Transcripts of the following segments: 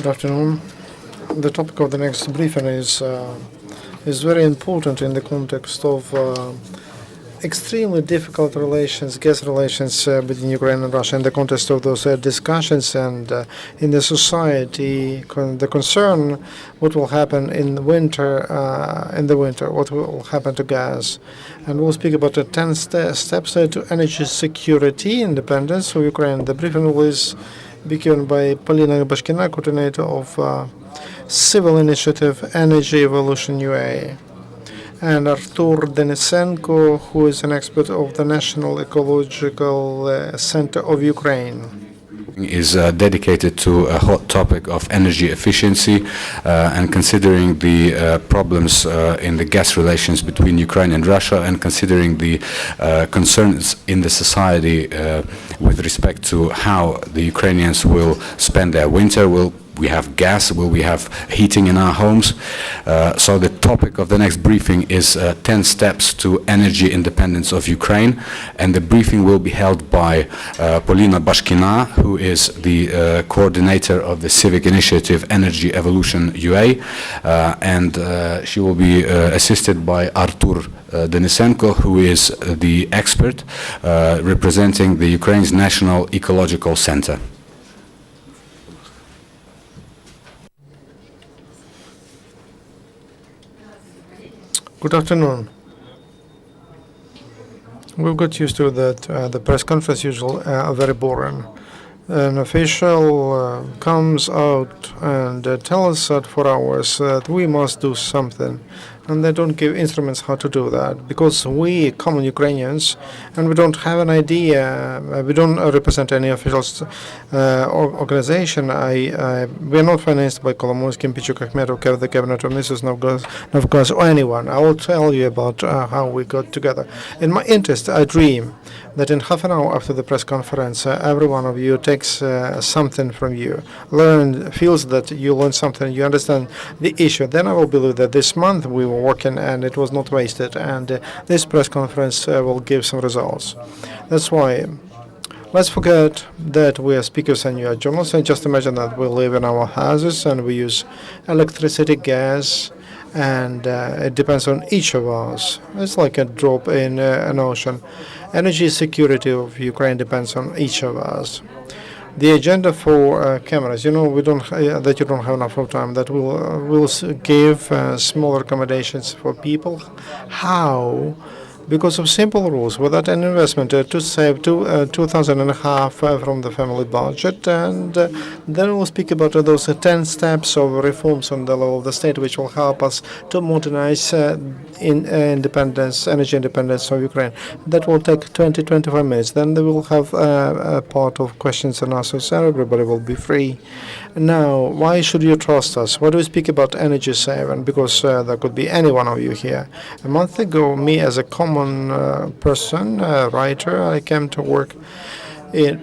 Good afternoon. The topic of the next briefing is very important in the context of extremely difficult relations, gas relations between Ukraine and Russia, in the context of those discussions and in the society, the concern what will happen in the winter, what will happen to gas. And we'll speak about the 10 steps to energy security, independence of Ukraine. The briefing was given by Polina Bashkina, coordinator of civil initiative Energy Evolution.UA, and Artur Denysenko, who is an expert of the National Ecological Center of Ukraine. Is dedicated to a hot topic of energy efficiency and considering the problems in the gas relations between Ukraine and Russia, and considering the concerns in the society with respect to how the Ukrainians will spend their winter. Will we have gas? Will we have heating in our homes? So the topic of the next briefing is 10 steps to energy independence of Ukraine, and the briefing will be held by Polina Bashkina, who is the coordinator of the civic initiative Energy Evolution.UA, and she will be assisted by Artur Denysenko, who is the expert representing the Ukraine's National Ecological Center. Good afternoon. We've got used to that. The press conference usually are very boring. An official comes out and tells us that for hours that we must do something, and they don't give instruments how to do that, because we common Ukrainians, and we don't have an idea, we don't represent any official organization. We're not financed by Kolomoisky, Pichuk, Akhmetov, the cabinet, or Mrs. Novgaz, or anyone. I will tell you about how we got together. In my interest, I dream that in half an hour after the press conference, every one of you takes something from you, feels that you learn something, you understand the issue. Then I will believe that this month we were working and it was not wasted, and this press conference will give some results. That's why let's forget that we are speakers and you are journalists, and just imagine that we live in our houses and we use electricity, gas, and it depends on each of us. It's like a drop in an ocean. Energy security of Ukraine depends on each of us. The agenda for cameras, we don't that you don't have enough of time. That will give small recommendations for people. How? Because of simple rules, without an investment, to save 2,500 from the family budget, and then we'll speak about those 10 steps of reforms on the level of the state, which will help us to modernize energy independence of Ukraine. That will take 20-25 minutes. Then they will have a part of questions and answers, and everybody will be free. Now, why should you trust us? Why do we speak about energy saving? Because there could be any one of you here. A month ago, me as a common person, writer, I came to work to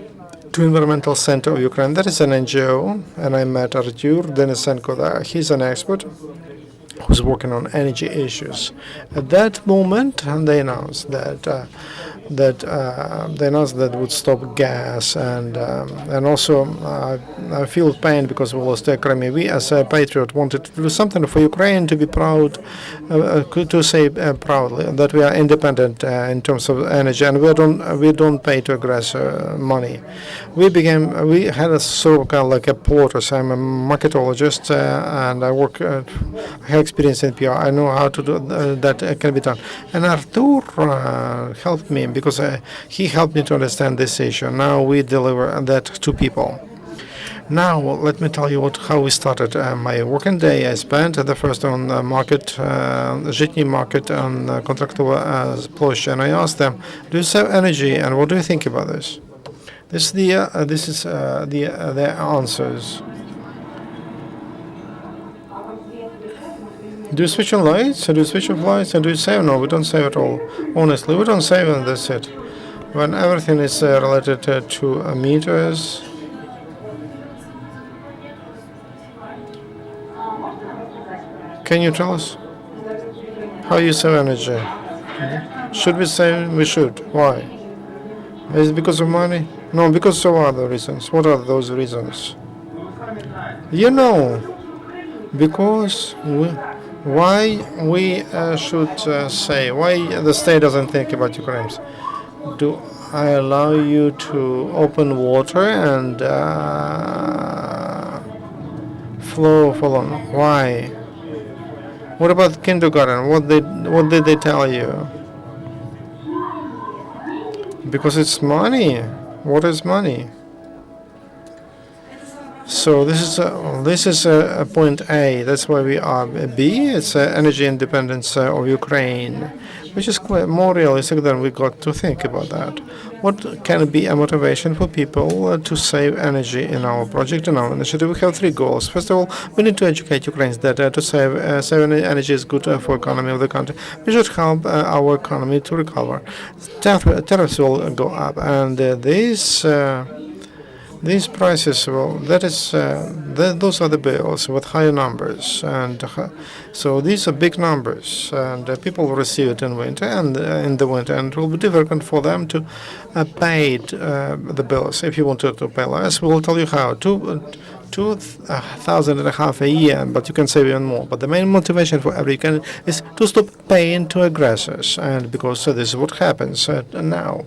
Environmental Center of Ukraine. That is an NGO, and I met Artur Denysenko there. He's an expert who's working on energy issues. At that moment, they announced that would stop gas, and also I feel pain because we lost Crimea. We, as a patriot, wanted to do something for Ukraine, to be proud, to say proudly that we are independent in terms of energy, and we don't pay to aggressor money. We had a sort of kind of like a plotters. I'm a marketologist, and I work. I have experience in PR. I know how to do that can be done. And Artur helped me, because he helped me to understand this issue. Now we deliver that to people. Now let me tell you how we started. My working day I spent the first on the market, Zhitny market on Kontraktovo Ploshch, and I asked them, "Do you save energy, and what do you think about this?" This is their answers. Do you switch on lights? Do you switch off lights? And do you save? No, we don't save at all. Honestly, we don't save, and that's it. When everything is related to meters. Can you tell us how you save energy? Should we save? We should. Why? Is it because of money? No, because of other reasons. What are those reasons? You know, because why we should say why the state doesn't think about Ukrainians. Do I allow you to open water and flow along? Why? What about kindergarten? What did they tell you? Because it's money. What is money? So this is a point A. That's why we are. B. It's energy independence of Ukraine, which is quite more realistic than we got to think about that. What can be a motivation for people to save energy in our project and our initiative? We have three goals. First of all, we need to educate Ukrainians that to save energy is good for economy of the country. We should help our economy to recover. Tariffs will go up, and these prices, well, those are the bills with higher numbers, and so these are big numbers, and people will receive it in winter, and in the winter, and it will be difficult for them to pay the bills. If you want to pay less, we will tell you how. 2,500 a year, but you can save even more. But the main motivation for every Ukrainian is to stop paying to aggressors, and because this is what happens now.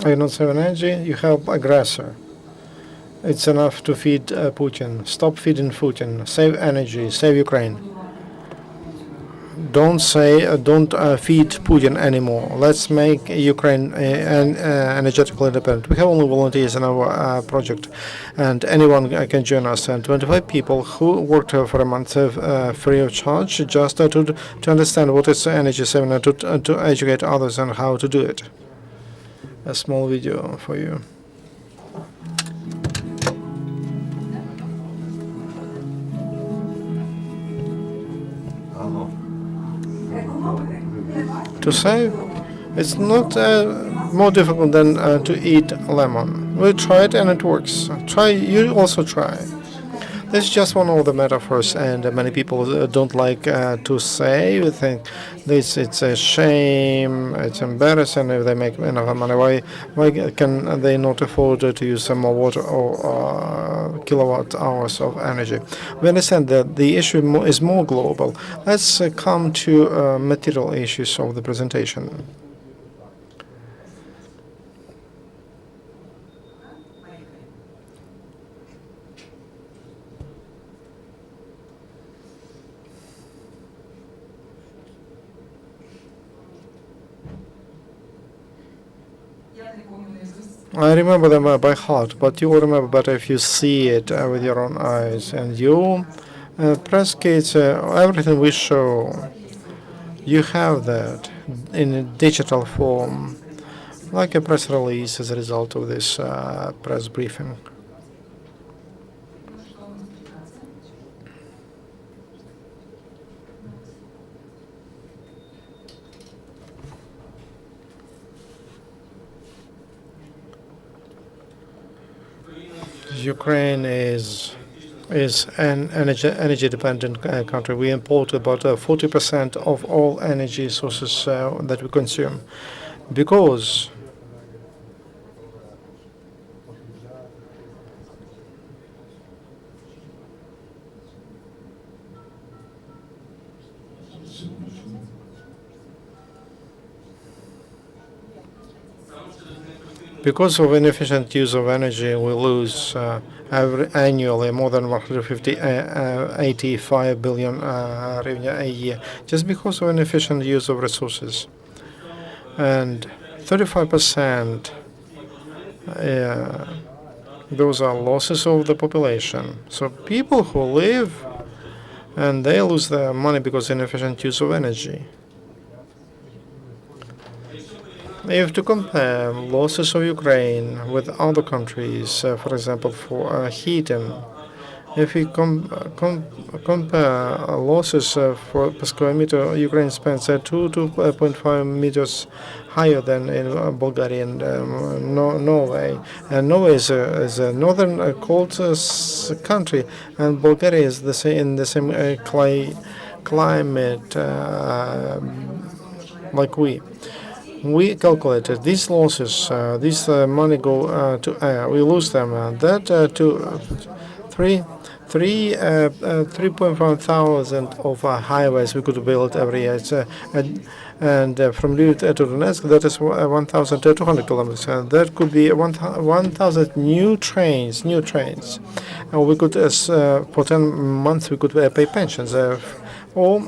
You don't save energy, you help aggressor. It's enough to feed Putin. Stop feeding Putin. Save energy. Save Ukraine. Don't feed Putin anymore. Let's make Ukraine energetically independent. We have only volunteers in our project, and anyone can join us. And 25 people who worked for a month free of charge, just to understand what is energy saving and to educate others on how to do it. A small video for you. To save, it's not more difficult than to eat lemon. We tried and it works. You also try. This is just one of the metaphors, and many people don't like to say. We think it's a shame, it's embarrassing if they make enough money. Why can they not afford to use some more water or kilowatt hours of energy? We understand that the issue is more global. Let's come to material issues of the presentation. I remember them by heart, but you will remember better if you see it with your own eyes. And you, press kids, everything we show, you have that in a digital form, like a press release as a result of this press briefing. Ukraine is an energy dependent country. We import about 40% of all energy sources that we consume because Because of inefficient use of energy, we lose annually more than 185 billion hryvnia a year, just because of inefficient use of resources. And 35%, those are losses of the population. So people who live and they lose their money because of inefficient use of energy. If to compare losses of Ukraine with other countries, for example, for heating, if we compare losses for per square meter, Ukraine spends 2 to 2.5 meters higher than in Bulgaria and Norway. And Norway is a northern cold country, and Bulgaria is in the same climate like we. We calculated these losses, this money go to air. We lose them. That to 3.5 thousand of highways we could build every year. And from Lviv to Donetsk, that is 1,200 kilometers. That could be 1,000 new trains. And we could, for 10 months, we could pay pensions. Or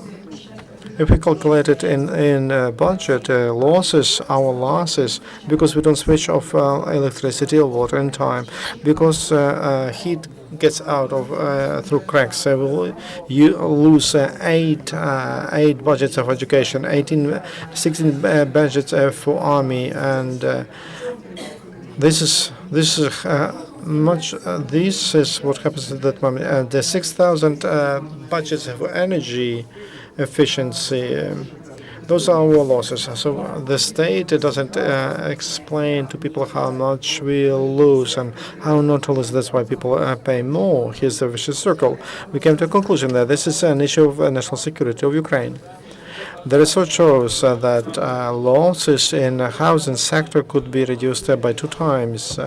if we calculate it in budget, our losses, because we don't switch off electricity or water in time, because heat gets out of through cracks. You lose eight budgets of education, 16 budgets for army, and this is much. This is what happens at that moment. The 6,000 budgets for energy efficiency. Those are our losses. So the state doesn't explain to people how much we lose and how not to lose. That's why people pay more. Here's the vicious circle. We came to a conclusion that this is an issue of national security of Ukraine. The research shows that losses in the housing sector could be reduced by 2 times.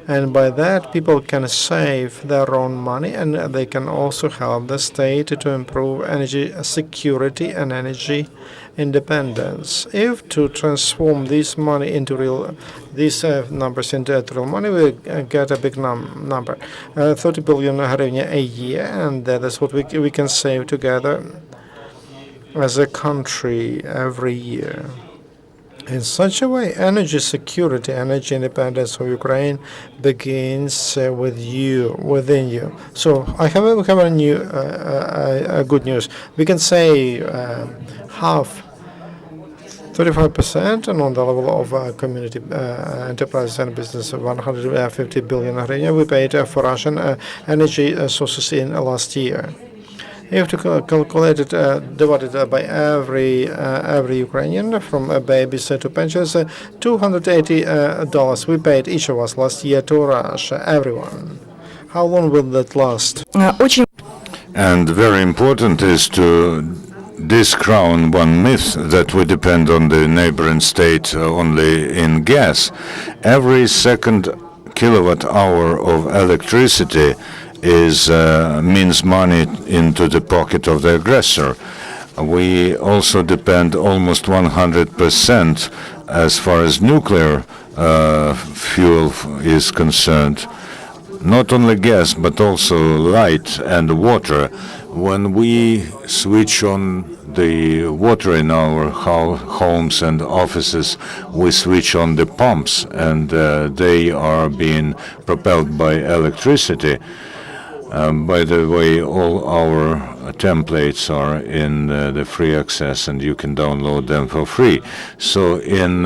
And by that, people can save their own money, and they can also help the state to improve energy security and energy independence. If to transform this money into these numbers into real money, we get a big number, 30 billion hryvnia a year, and that's what we can save together as a country every year. In such a way, energy security, energy independence of Ukraine begins within you. So we have a new, good news. We can say half, 35%, and on the level of community enterprises and business, 150 billion hryvnia we paid for Russian energy sources in last year. You have to calculate it, divided by every Ukrainian, from babies to pensions, $280 we paid each of us last year to Russia, everyone. How long will that last? And very important is to discrown one myth that we depend on the neighboring state only in gas. Every second kilowatt hour of electricity means money into the pocket of the aggressor. We also depend almost 100% as far as nuclear fuel is concerned. Not only gas, but also light and water. When we switch on the water in our homes and offices, we switch on the pumps, and they are being propelled by electricity. By the way, all our templates are in the free access, and you can download them for free. So in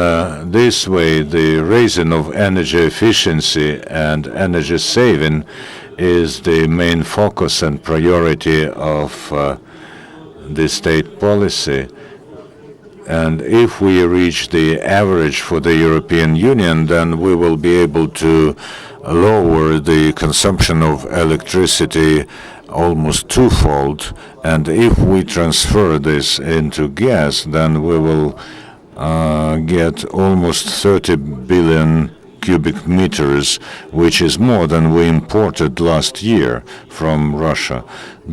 this way, the raising of energy efficiency and energy saving is the main focus and priority of the state policy. And if we reach the average for the European Union, then we will be able to lower the consumption of electricity almost twofold. And if we transfer this into gas, then we will get almost 30 billion cubic meters, which is more than we imported last year from Russia.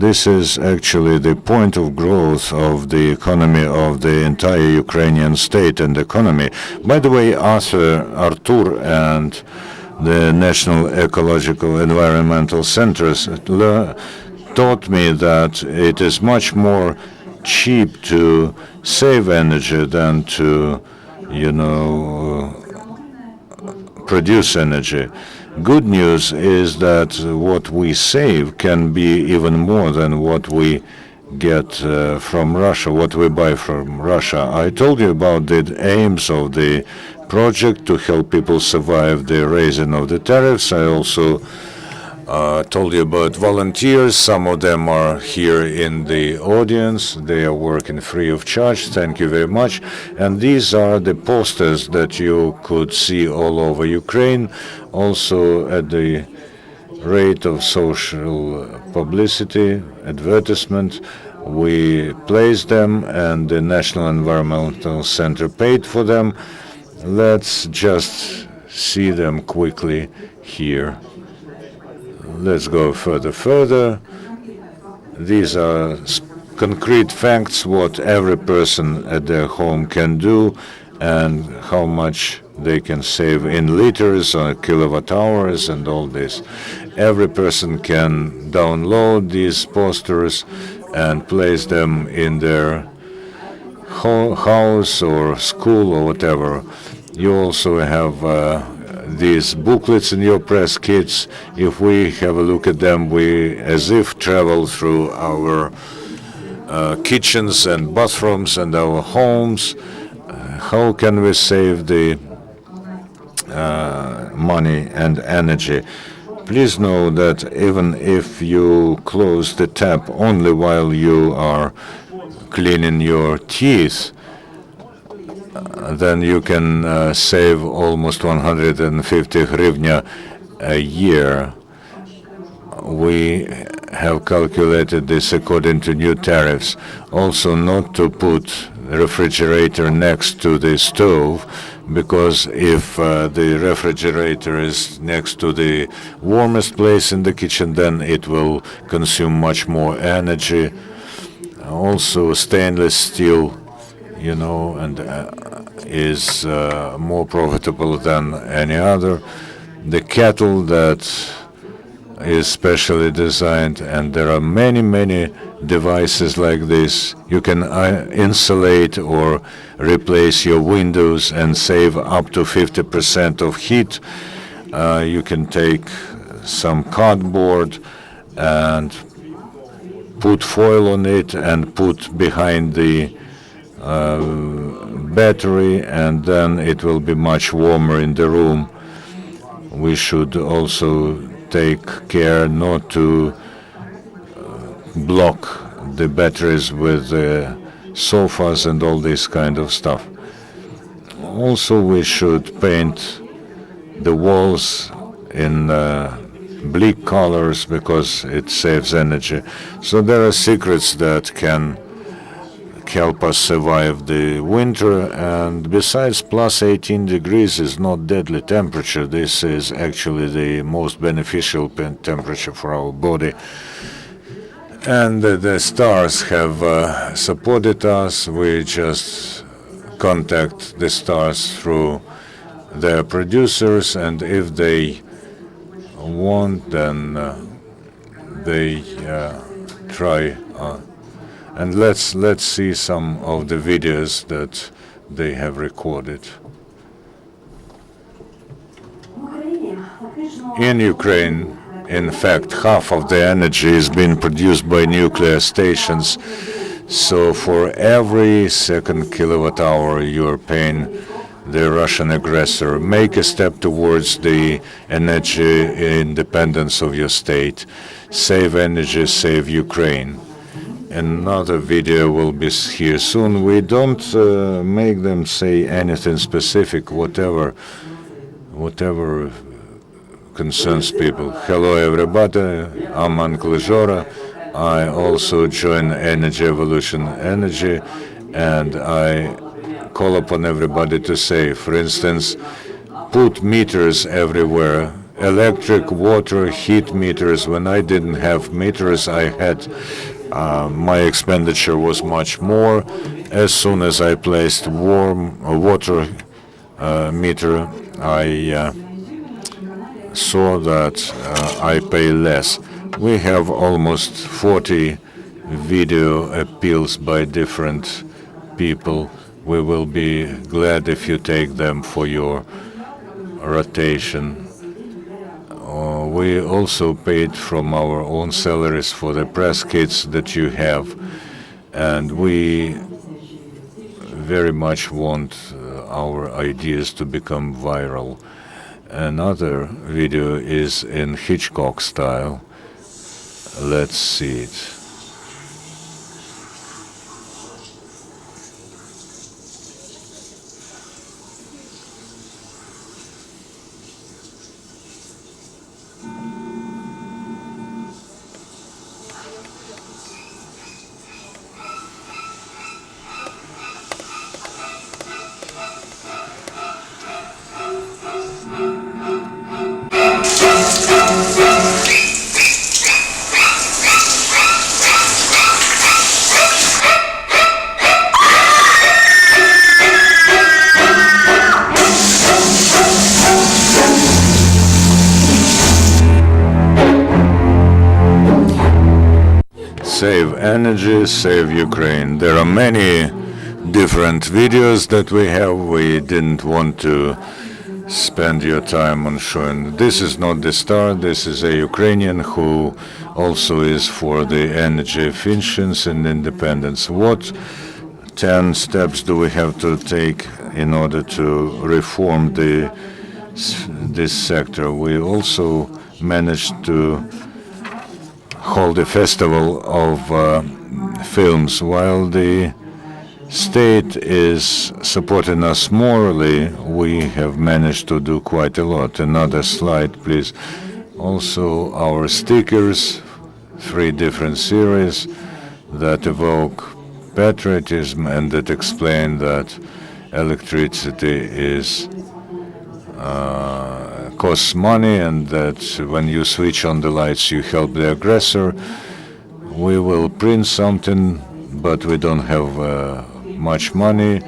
This is actually the point of growth of the economy of the entire Ukrainian state and economy. By the way, Artur and the National Ecological Environmental Centers taught me that it is much more cheap to save energy than to, produce energy. Good news is that what we save can be even more than what we get from Russia, what we buy from Russia. I told you about the aims of the project to help people survive the raising of the tariffs. I also told you about volunteers. Some of them are here in the audience. They are working free of charge. Thank you very much. And these are the posters that you could see all over Ukraine. Also at the rate of social publicity, advertisement, we placed them and the National Environmental Center paid for them. Let's just see them quickly here. Let's go further. These are concrete facts, what every person at their home can do and how much they can save in liters or kilowatt hours and all this. Every person can download these posters and place them in their house or school or whatever. You also have these booklets in your press kits. If we have a look at them, we as if travel through our kitchens and bathrooms and our homes. How can we save the money and energy? Please know that even if you close the tap only while you are cleaning your teeth, then you can save almost 150 hryvnia a year. We have calculated this according to new tariffs. Also, not to put the refrigerator next to the stove, because if the refrigerator is next to the warmest place in the kitchen, then it will consume much more energy. Also, stainless steel, and is more profitable than any other. The kettle that is specially designed, and there are many devices like this. You can insulate or replace your windows and save up to 50% of heat. You can take some cardboard and put foil on it and put behind the battery, and then it will be much warmer in the room. We should also take care not to block the batteries with sofas and all this kind of stuff. Also, we should paint the walls in bleak colors because it saves energy. So there are secrets that can help us survive the winter, and besides, plus 18 degrees is not deadly temperature. This is actually the most beneficial temperature for our body. And the stars have supported us. We just contact the stars through their producers, and if they want, then they try. And let's see some of the videos that they have recorded. In Ukraine, in fact, half of the energy is being produced by nuclear stations. So for every second kilowatt hour you're paying the Russian aggressor. Make a step towards the energy independence of your state. Save energy, save Ukraine. Another video will be here soon. We don't make them say anything specific, whatever concerns people. Hello everybody, I'm Uncle Zhora. I also join Energy Evolution Energy, and I call upon everybody to say, for instance, put meters everywhere. Electric, water, heat meters. When I didn't have meters, I had my expenditure was much more. As soon as I placed warm water meter, I saw that I pay less. We have almost 40 video appeals by different people. We will be glad if you take them for your rotation. We also paid from our own salaries for the press kits that you have, and we very much want our ideas to become viral. Another video is in Hitchcock style. Let's see it. Save energy, save Ukraine. There are many different videos that we have. We didn't want to spend your time on showing. This is not the star. This is a Ukrainian who also is for the energy efficiency and independence. What 10 steps do we have to take in order to reform this sector? We also managed to hold a festival of films. While the state is supporting us morally, we have managed to do quite a lot. Another slide, please. Also, our stickers, 3 different series that evoke patriotism and that explain that electricity is costs money, and that when you switch on the lights you help the aggressor. We will print something, but we don't have much money,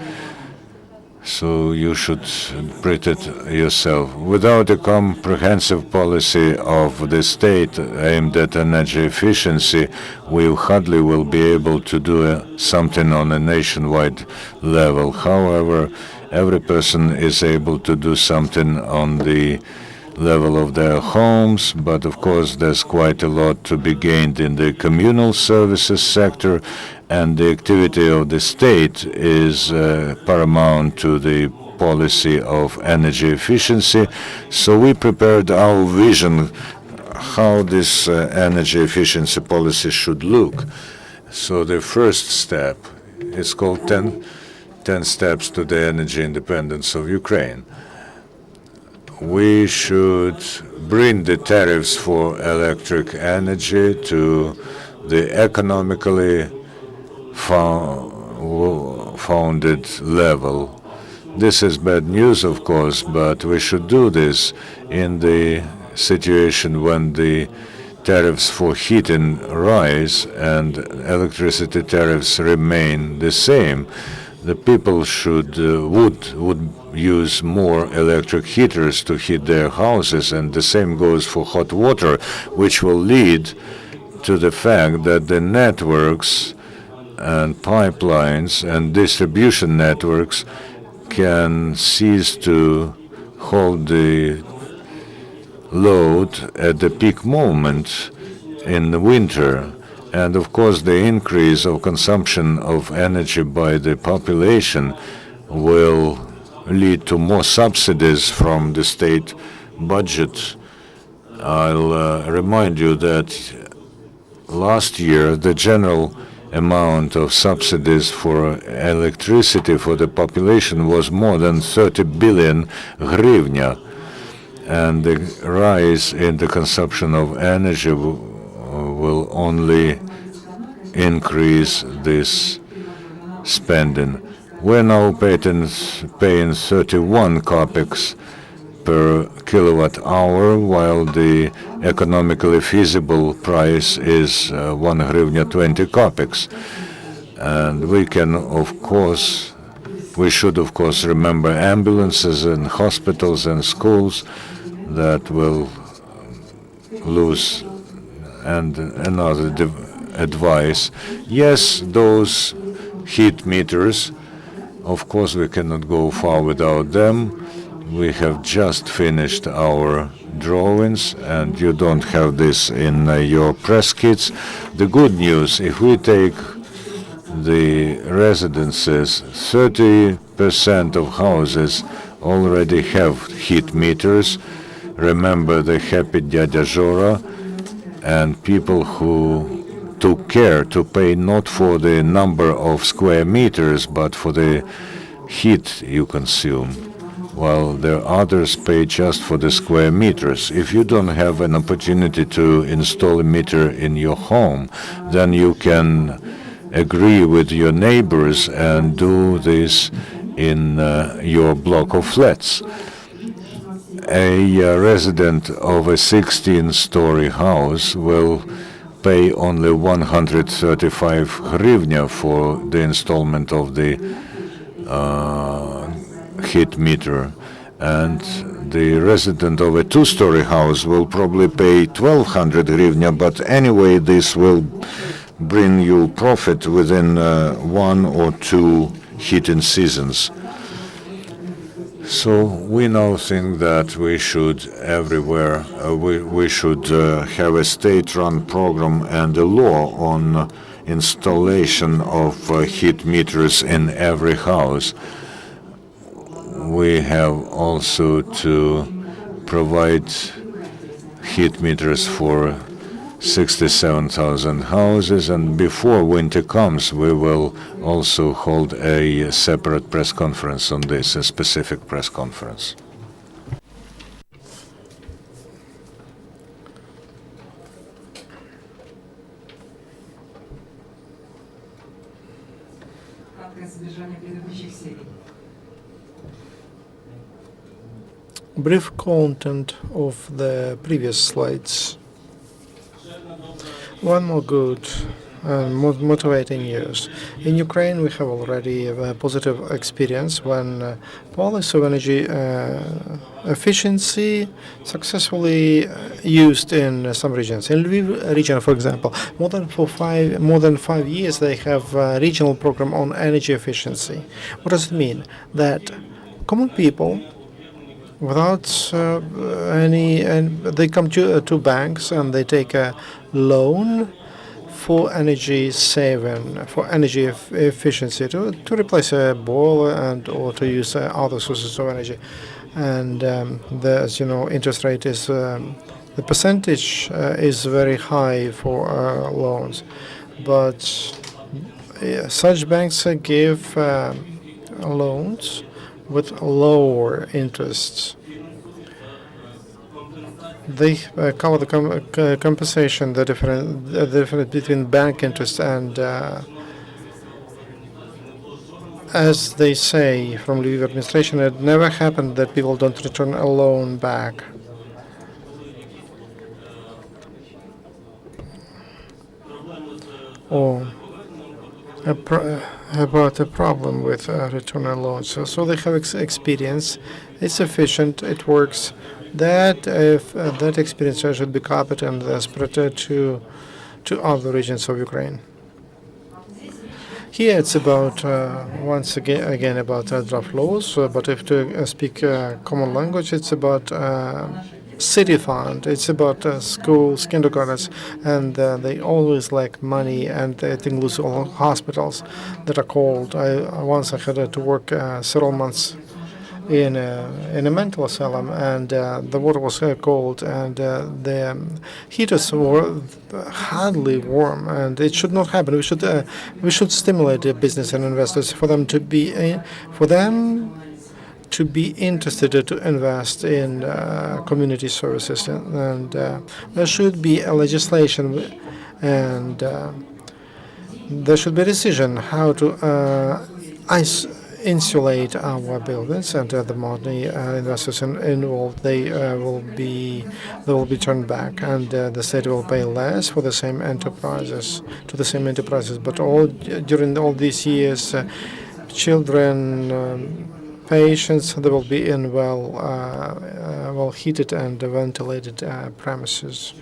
so you should print it yourself. Without a comprehensive policy of the state aimed at energy efficiency, we hardly will be able to do something on a nationwide level. However, every person is able to do something on the level of their homes, but of course there's quite a lot to be gained in the communal services sector, and the activity of the state is paramount to the policy of energy efficiency. So we prepared our vision how this energy efficiency policy should look. So the first step is called 10 steps to the energy independence of Ukraine. We should bring the tariffs for electric energy to the economically founded level. This is bad news, of course, but we should do this in the situation when the tariffs for heating rise and electricity tariffs remain the same. The people should would use more electric heaters to heat their houses, and the same goes for hot water, which will lead to the fact that the networks and pipelines and distribution networks can cease to hold the load at the peak moment in the winter. And of course, the increase of consumption of energy by the population will lead to more subsidies from the state budget. I'll remind you that last year the general amount of subsidies for electricity for the population was more than 30 billion hryvnia, and the rise in the consumption of energy will only increase this spending. We're now paying 31 kopecks per kilowatt hour, while the economically feasible price is 1 hryvnia 20 kopecks. And we should of course remember ambulances and hospitals and schools that will lose. And another advice, yes, those heat meters, of course we cannot go far without them. We have just finished our drawings, and you don't have this in your press kits. The good news, if we take the residences, 30% of houses already have heat meters. Remember the happy Dядя Жора, and people who took care to pay not for the number of square meters, but for the heat you consume, while the others pay just for the square meters. If you don't have an opportunity to install a meter in your home, then you can agree with your neighbors and do this in your block of flats. A resident of a 16-story house will pay only 135 hryvnia for the installment of the heat meter, and the resident of a 2-story house will probably pay 1,200 hryvnia, but anyway this will bring you profit within 1 or 2 heating seasons. So we now think that we should everywhere, we should have a state-run program and a law on installation of heat meters in every house. We have also to provide heat meters for 67,000 houses, and before winter comes we will also hold a separate press conference on this, a specific press conference. Brief content of the previous slides. One more good and motivating news. In Ukraine, we have already a positive experience when policy of energy efficiency successfully used in some regions. In Lviv region, for example, more than 5 years they have a regional program on energy efficiency. What does it mean? That common people, without and they come to banks and they take a loan for energy saving, for energy efficiency, to replace a boiler and or to use other sources of energy. And as you know, interest rate is the percentage is very high for loans, but such banks give loans with lower interests. They cover the compensation, the difference between bank interest and, as they say from Lviv administration, it never happened that people don't return a loan back. Or about a problem with return on loans. So they have experience. It's efficient. It works. That experience should be copied and spread to other regions of Ukraine. Here it's about once again about draft laws. But if to speak common language, it's about city fund. It's about schools, kindergartens, and they always lack money, and it includes all hospitals that are cold. Once I had to work several months in a mental asylum, and the water was cold, and the heaters were hardly warm, and it should not happen. We should stimulate the business and investors for them to be interested to invest in community services, and there should be a legislation, and there should be a decision how to insulate our buildings, and the money investors involved, they will be turned back, and the state will pay less for the same enterprises to the same enterprises. But during all these years, children, patients, they will be in well heated and ventilated premises.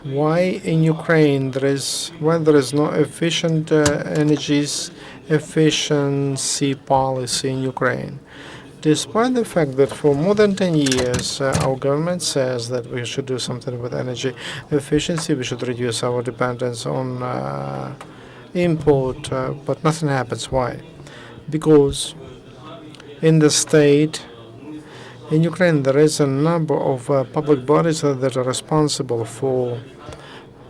Why in Ukraine there is no efficient energy efficiency policy in Ukraine, despite the fact that for more than 10 years our government says that we should do something with energy efficiency, we should reduce our dependence on import, but nothing happens. Why? Because in the state, in Ukraine, there is a number of public bodies that are responsible for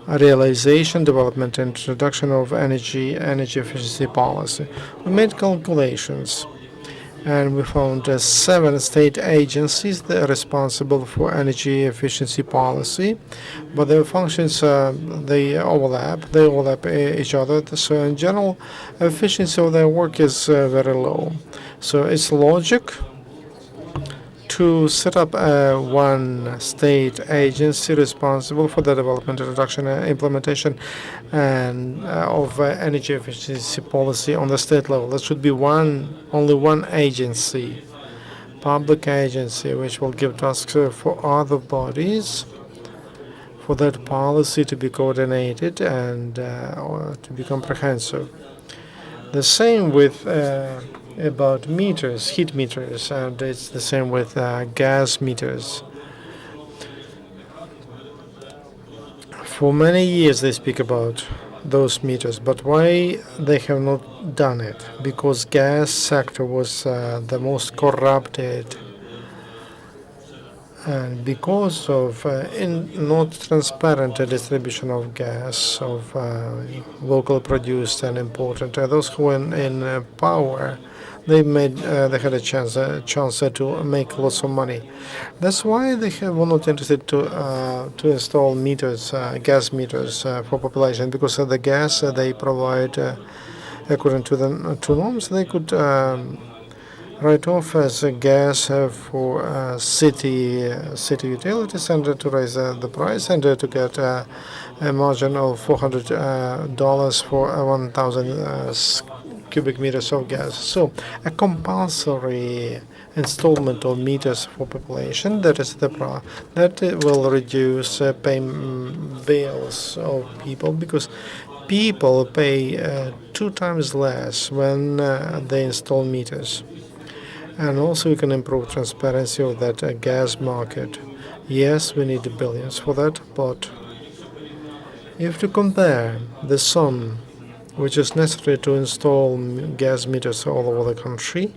realization, development, and introduction of energy efficiency policy. We made calculations, and we found 7 state agencies that are responsible for energy efficiency policy, but their functions they overlap each other. So in general, efficiency of their work is very low. So it's logic to set up one state agency responsible for the development, introduction, and implementation of energy efficiency policy on the state level. There should be only one agency, public agency, which will give tasks for other bodies for that policy to be coordinated and to be comprehensive. The same with about meters, heat meters, and it's the same with gas meters. For many years they speak about those meters, but why they have not done it? Because gas sector was the most corrupted, and because of not transparent distribution of gas, of local produced and imported, those who were in power, they had a chance to make lots of money. That's why they were not interested to install meters, gas meters for population, because the gas they provide according to the norms, they could write off as gas for city utilities, and to raise the price, and to get a margin of $400 for 1,000 cubic meters of gas. So a compulsory installment of meters for population, that is the that will reduce bills of people, because people pay 2 times less when they install meters. And also we can improve transparency of that gas market. Yes, we need billions for that, but if you compare the sum which is necessary to install gas meters all over the country,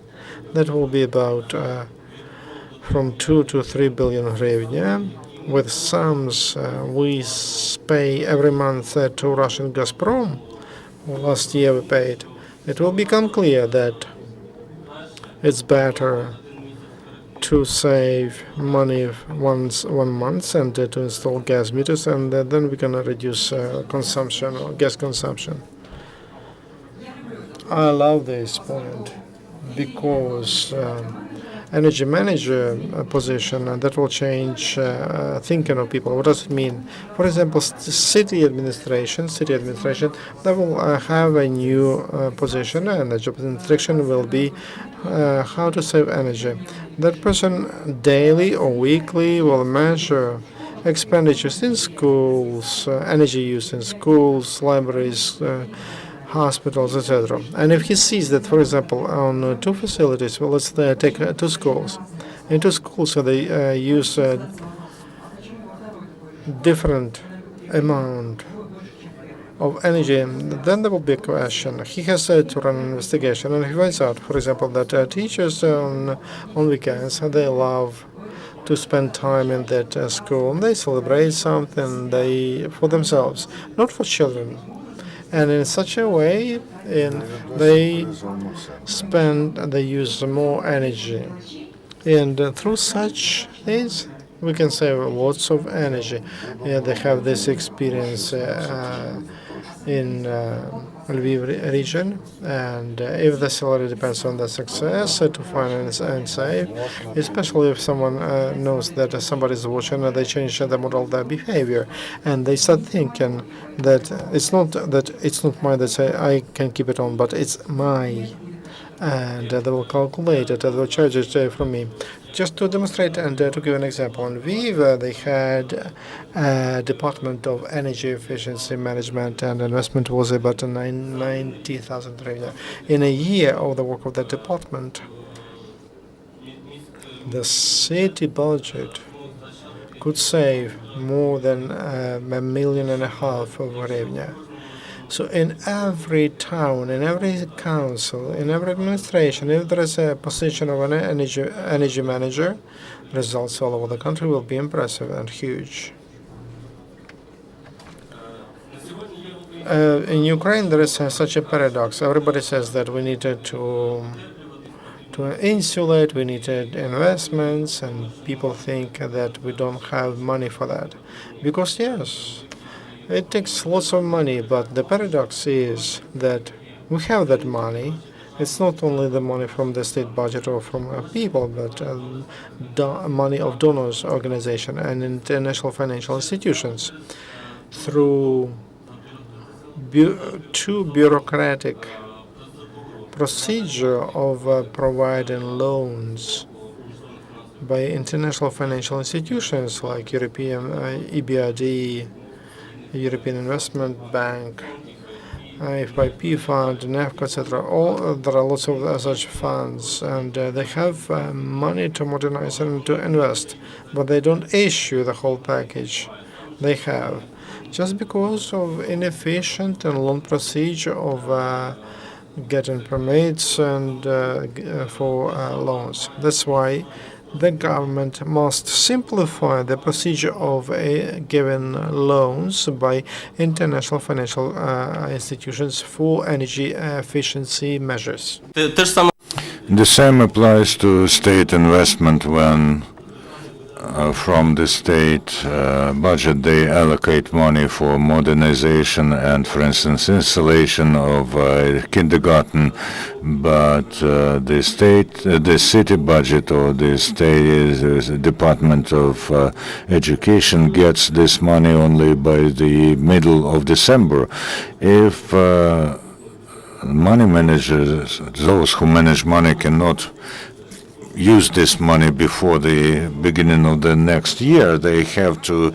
that will be about from 2 to 3 billion hryvnia, with sums we pay every month to Russian Gazprom. Last year we paid. It will become clear that it's better to save money one month and to install gas meters, and then we can reduce consumption or gas consumption. I love this point because energy manager position, and that will change thinking of people. What does it mean? For example, city administration, they will have a new position, and the job instruction will be how to save energy. That person daily or weekly will measure expenditures in schools, energy use in schools, libraries, hospitals, etc. And if he sees that, for example, on 2 facilities, well, let's take 2 schools. In 2 schools, so they use different amount of energy, then there will be a question. He has to run an investigation, and he finds out, for example, that teachers on weekends, they love to spend time in that school. They celebrate something for themselves, not for children. And in such a way, they use more energy. And through such things, we can save lots of energy. Yeah, they have this experience in Lviv region, and if the salary depends on the success to finance and save, especially if someone knows that somebody is watching, they change the model, their behavior, and they start thinking that it's not mine that say I can keep it on, but it's my, and they will calculate it, they will charge it from me. Just to demonstrate and to give an example, in Lviv they had a Department of Energy Efficiency Management, and investment was about 90,000 hryvnia. In a year of the work of that department, the city budget could save more than 1.5 million of hryvnia. So in every town, in every council, in every administration, if there is a position of an energy manager, results all over the country will be impressive and huge. In Ukraine, there is such a paradox. Everybody says that we needed to insulate, we needed investments, and people think that we don't have money for that. Because yes, it takes lots of money, but the paradox is that we have that money. It's not only the money from the state budget or from people, but money of donors, organization, and international financial institutions. Through too bureaucratic procedure of providing loans by international financial institutions like European EBRD, European Investment Bank, FIP Fund, NEFCO, etc. There are lots of such funds, and they have money to modernize and to invest, but they don't issue the whole package they have, just because of inefficient and long procedure of getting permits and for loans. That's why the government must simplify the procedure of giving loans by international financial institutions for energy efficiency measures. The same applies to state investment when from the state budget they allocate money for modernization and, for instance, installation of kindergarten, but the city budget or the state Department of Education gets this money only by the middle of December. If money managers, those who manage money, cannot use this money before the beginning of the next year, they have to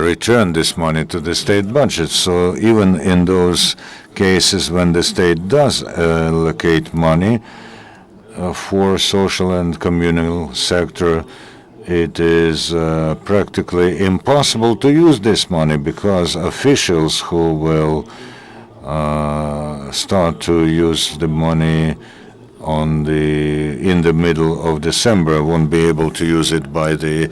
return this money to the state budget. So even in those cases when the state does allocate money for social and communal sector, it is practically impossible to use this money because officials who will start to use the money in the middle of December won't be able to use it by the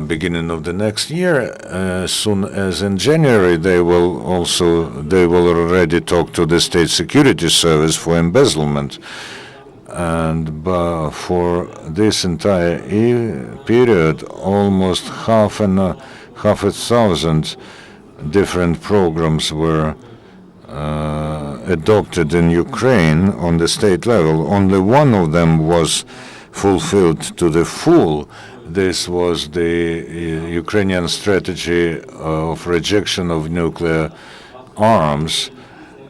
beginning of the next year. As soon as in January they will already talk to the State Security Service for embezzlement. And for this entire period, almost half a thousand different programs were adopted in Ukraine on the state level. Only one of them was fulfilled to the full. This was the Ukrainian strategy of rejection of nuclear arms,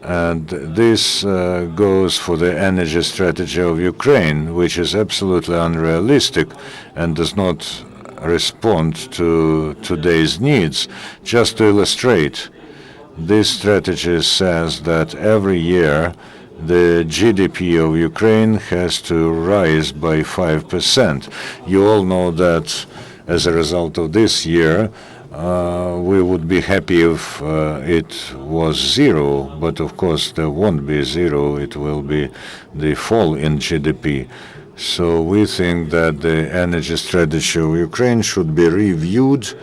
and this goes for the energy strategy of Ukraine, which is absolutely unrealistic and does not respond to today's needs. Just to illustrate, this strategy says that every year the GDP of Ukraine has to rise by 5%. You all know that as a result of this year, we would be happy if it was zero, but of course there won't be zero, it will be the fall in GDP. So we think that the energy strategy of Ukraine should be reviewed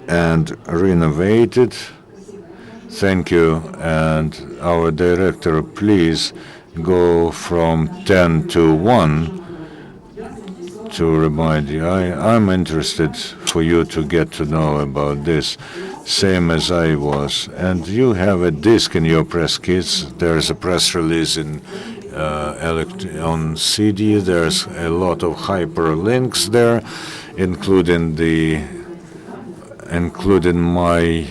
and renovated. Thank you. And our director, please go from 10 to 1 to remind you. I'm interested for you to get to know about this, same as I was. And you have a disc in your press kits. There's a press release on CD. There's a lot of hyperlinks there, including my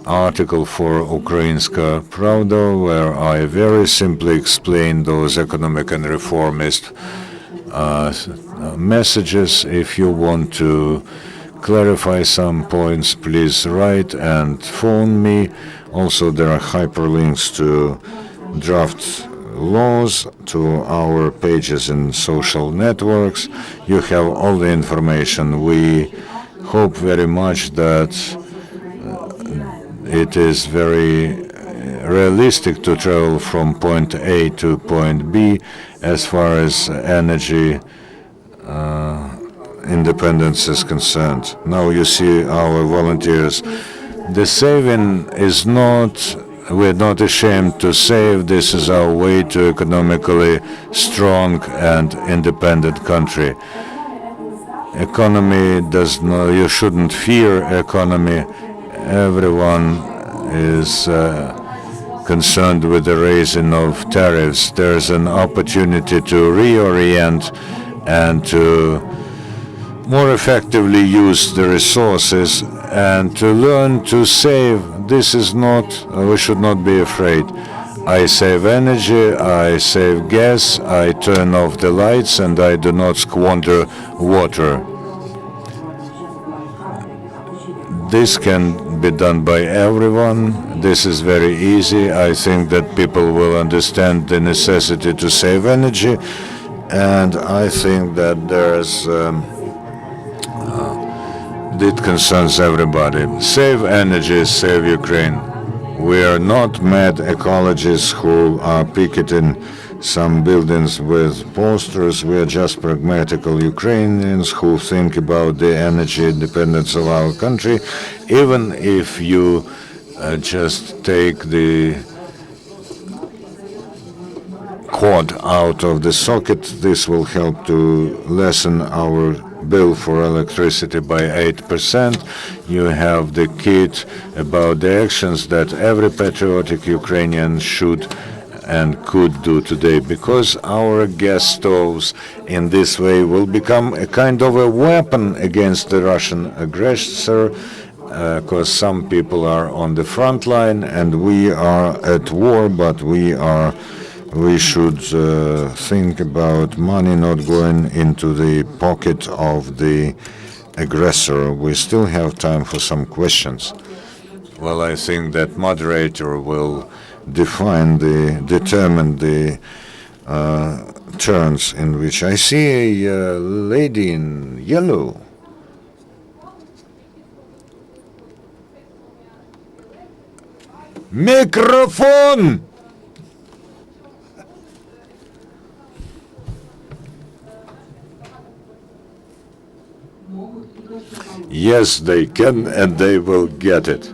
article for Ukrainska Pravda, where I very simply explain those economic and reformist messages. If you want to clarify some points, please write and phone me. Also, there are hyperlinks to draft laws, to our pages in social networks. You have all the information. We hope very much that it is very realistic to travel from point A to point B as far as energy independence is concerned. Now you see our volunteers. The saving is not, we're not ashamed to save. This is our way to economically strong and independent country. Economy does not, you shouldn't fear economy. Everyone is concerned with the raising of tariffs. There's an opportunity to reorient and to more effectively use the resources and to learn to save. This is not, we should not be afraid. I save energy, I save gas, I turn off the lights, and I do not squander water. This can be done by everyone. This is very easy. I think that people will understand the necessity to save energy, and I think that there's it concerns everybody. Save energy, save Ukraine. We are not mad ecologists who are picketing some buildings with posters. We are just pragmatical Ukrainians who think about the energy independence of our country. Even if you just take the cord out of the socket, this will help to lessen our bill for electricity by 8%. You have the kit about the actions that every patriotic Ukrainian should and could do today, because our gas stoves in this way will become a kind of a weapon against the Russian aggressor, because some people are on the front line and we are at war, but we should think about money not going into the pocket of the aggressor. We still have time for some questions. Well, I think that moderator will determine the turns in which I see a lady in yellow. Microphone! Yes, they can, and they will get it.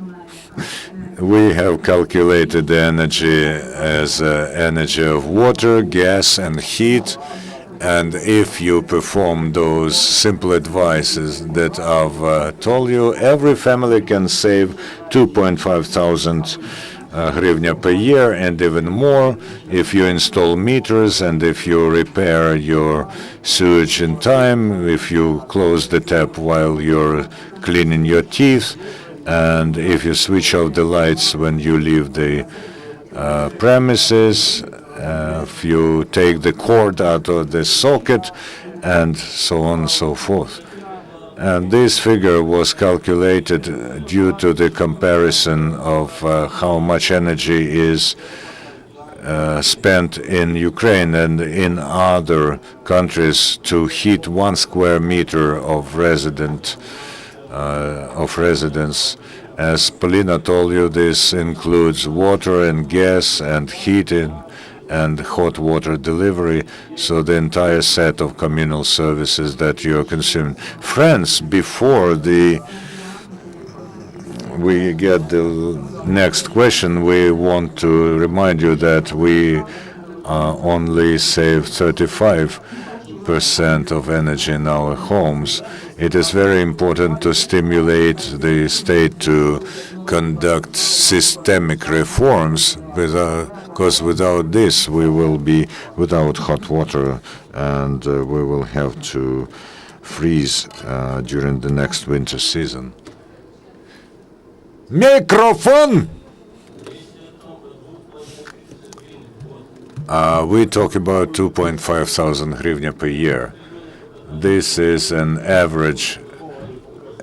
We have calculated the energy as energy of water, gas, and heat. And if you perform those simple advices that I've told you, every family can save 2,500 hryvnia per year and even more if you install meters and if you repair your sewage in time, if you close the tap while you're cleaning your teeth, and if you switch off the lights when you leave the premises, if you take the cord out of the socket, and so on and so forth. And this figure was calculated due to the comparison of how much energy is spent in Ukraine and in other countries to heat 1 square meter of residence. As Polina told you, this includes water and gas and heating and hot water delivery, so the entire set of communal services that you are consuming. Friends, before we get the next question, we want to remind you that we only save 35% 50% of energy in our homes. It is very important to stimulate the state to conduct systemic reforms, because without this we will be without hot water, and we will have to freeze during the next winter season. Microphone! We talk about 2,500 hryvnia per year. This is an average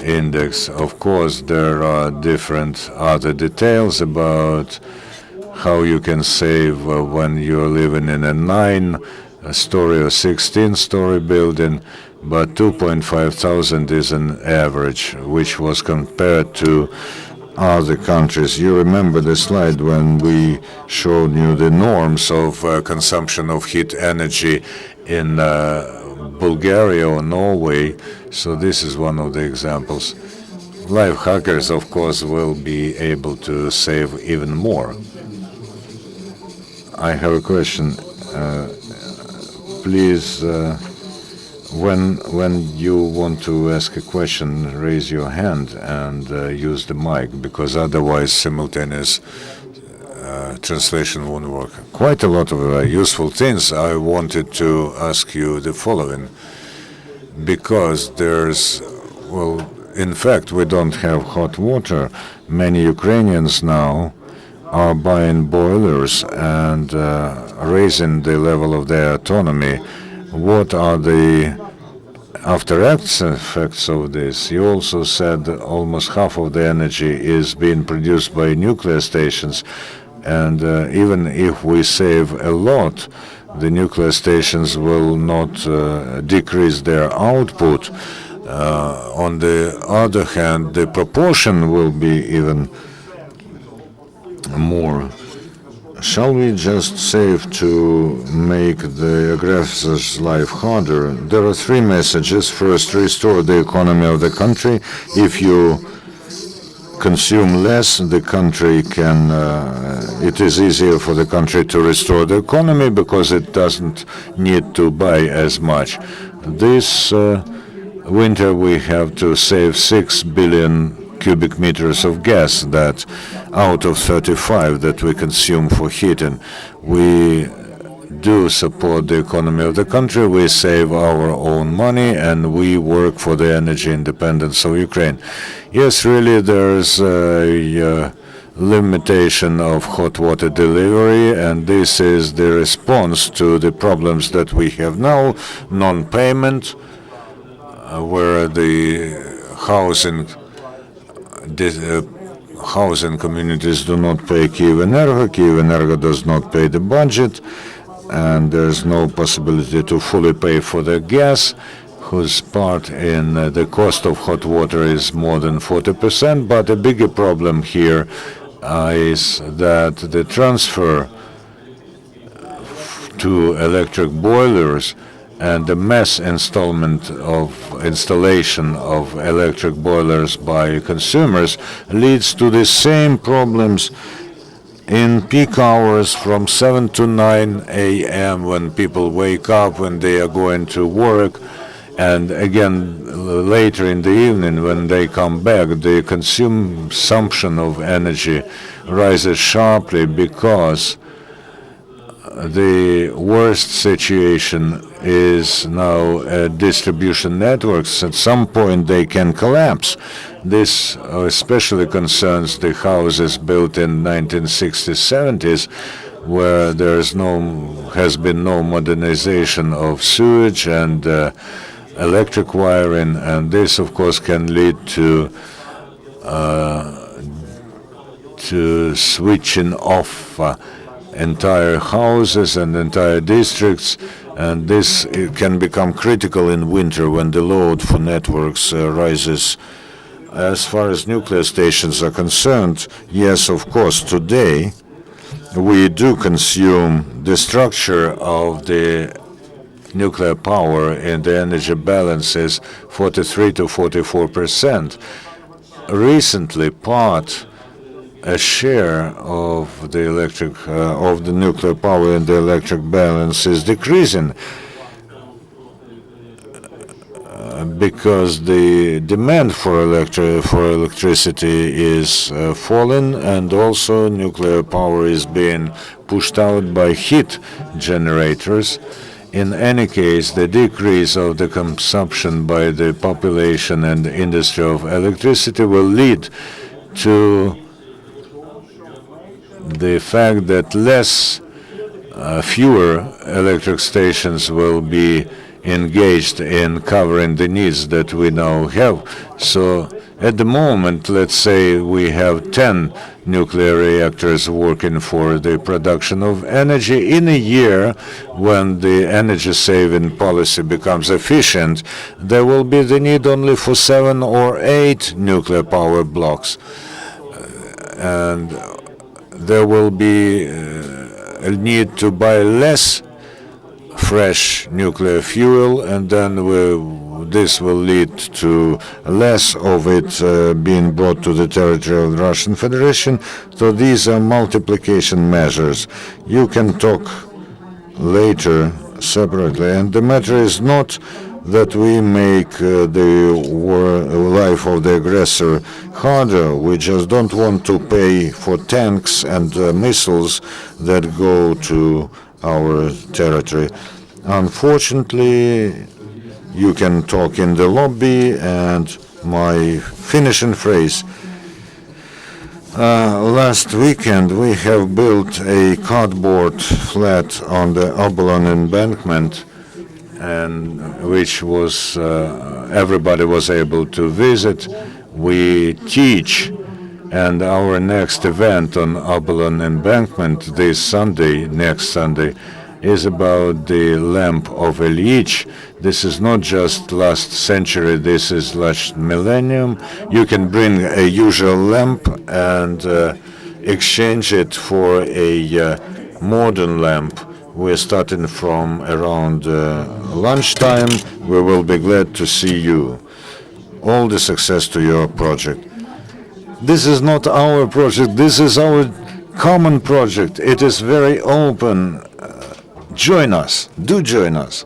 index. Of course, there are different other details about how you can save when you're living in a 9-story or 16-story building, but 2,500 is an average, which was compared to other countries. You remember the slide when we showed you the norms of consumption of heat energy in Bulgaria or Norway. So this is one of the examples. Life hackers, of course, will be able to save even more. I have a question. Please, when you want to ask a question, raise your hand and use the mic, because otherwise simultaneous translation won't work. Quite a lot of useful things. I wanted to ask you the following, because in fact, we don't have hot water. Many Ukrainians now are buying boilers and raising the level of their autonomy. What are the after effects of this? You also said that almost half of the energy is being produced by nuclear stations, and even if we save a lot, the nuclear stations will not decrease their output. On the other hand, the proportion will be even more. Shall we just save to make the aggressors' life harder? There are three messages. First, restore the economy of the country. If you consume less, the country can, it is easier for the country to restore the economy because it doesn't need to buy as much. This winter we have to save 6 billion cubic meters of gas, that out of 35 that we consume for heating. We do support the economy of the country, we save our own money, and we work for the energy independence of Ukraine. Yes, really, there's a limitation of hot water delivery, and this is the response to the problems that we have now, non-payment, where the housing communities do not pay Kyivenergo. Kyivenergo does not pay the budget, and there's no possibility to fully pay for the gas, whose part in the cost of hot water is more than 40%. But a bigger problem here is that the transfer to electric boilers and the mass installation of electric boilers by consumers leads to the same problems in peak hours from 7 to 9 a.m. when people wake up, when they are going to work, and again later in the evening when they come back. The consumption of energy rises sharply because the worst situation is now distribution networks. At some point they can collapse. This especially concerns the houses built in 1960s, 70s, where has been no modernization of sewage and electric wiring, and this of course can lead to switching off entire houses and entire districts, and this can become critical in winter when the load for networks rises. As far as nuclear stations are concerned, yes, of course, today we do consume the structure of the nuclear power in the energy balance is 43 to 44%. Recently, a share of the nuclear power in the electric balance is decreasing. because the demand for electricity is falling, and also nuclear power is being pushed out by heat generators. In any case, the decrease of the consumption by the population and the industry of electricity will lead to the fact that fewer electric stations will be engaged in covering the needs that we now have. So at the moment, let's say we have 10 nuclear reactors working for the production of energy. In a year, when the energy saving policy becomes efficient, there will be the need only for 7 or 8 nuclear power blocks. And there will be a need to buy less fresh nuclear fuel, and then this will lead to less of it being brought to the territory of the Russian Federation. So these are multiplication measures. You can talk later separately, and the matter is not that we make the life of the aggressor harder. We just don't want to pay for tanks and missiles that go to our territory. Unfortunately, you can talk in the lobby, and my finishing phrase. Last weekend, we have built a cardboard flat on the Obolon embankment, and which was everybody was able to visit. We teach, and our next event on Obolon embankment next Sunday, is about the lamp of Ilyich. This is not just last century, this is last millennium. You can bring a usual lamp and exchange it for a modern lamp. We're starting from around lunchtime. We will be glad to see you. All the success to your project. This is not our project, this is our common project. It is very open. Join us. Do join us.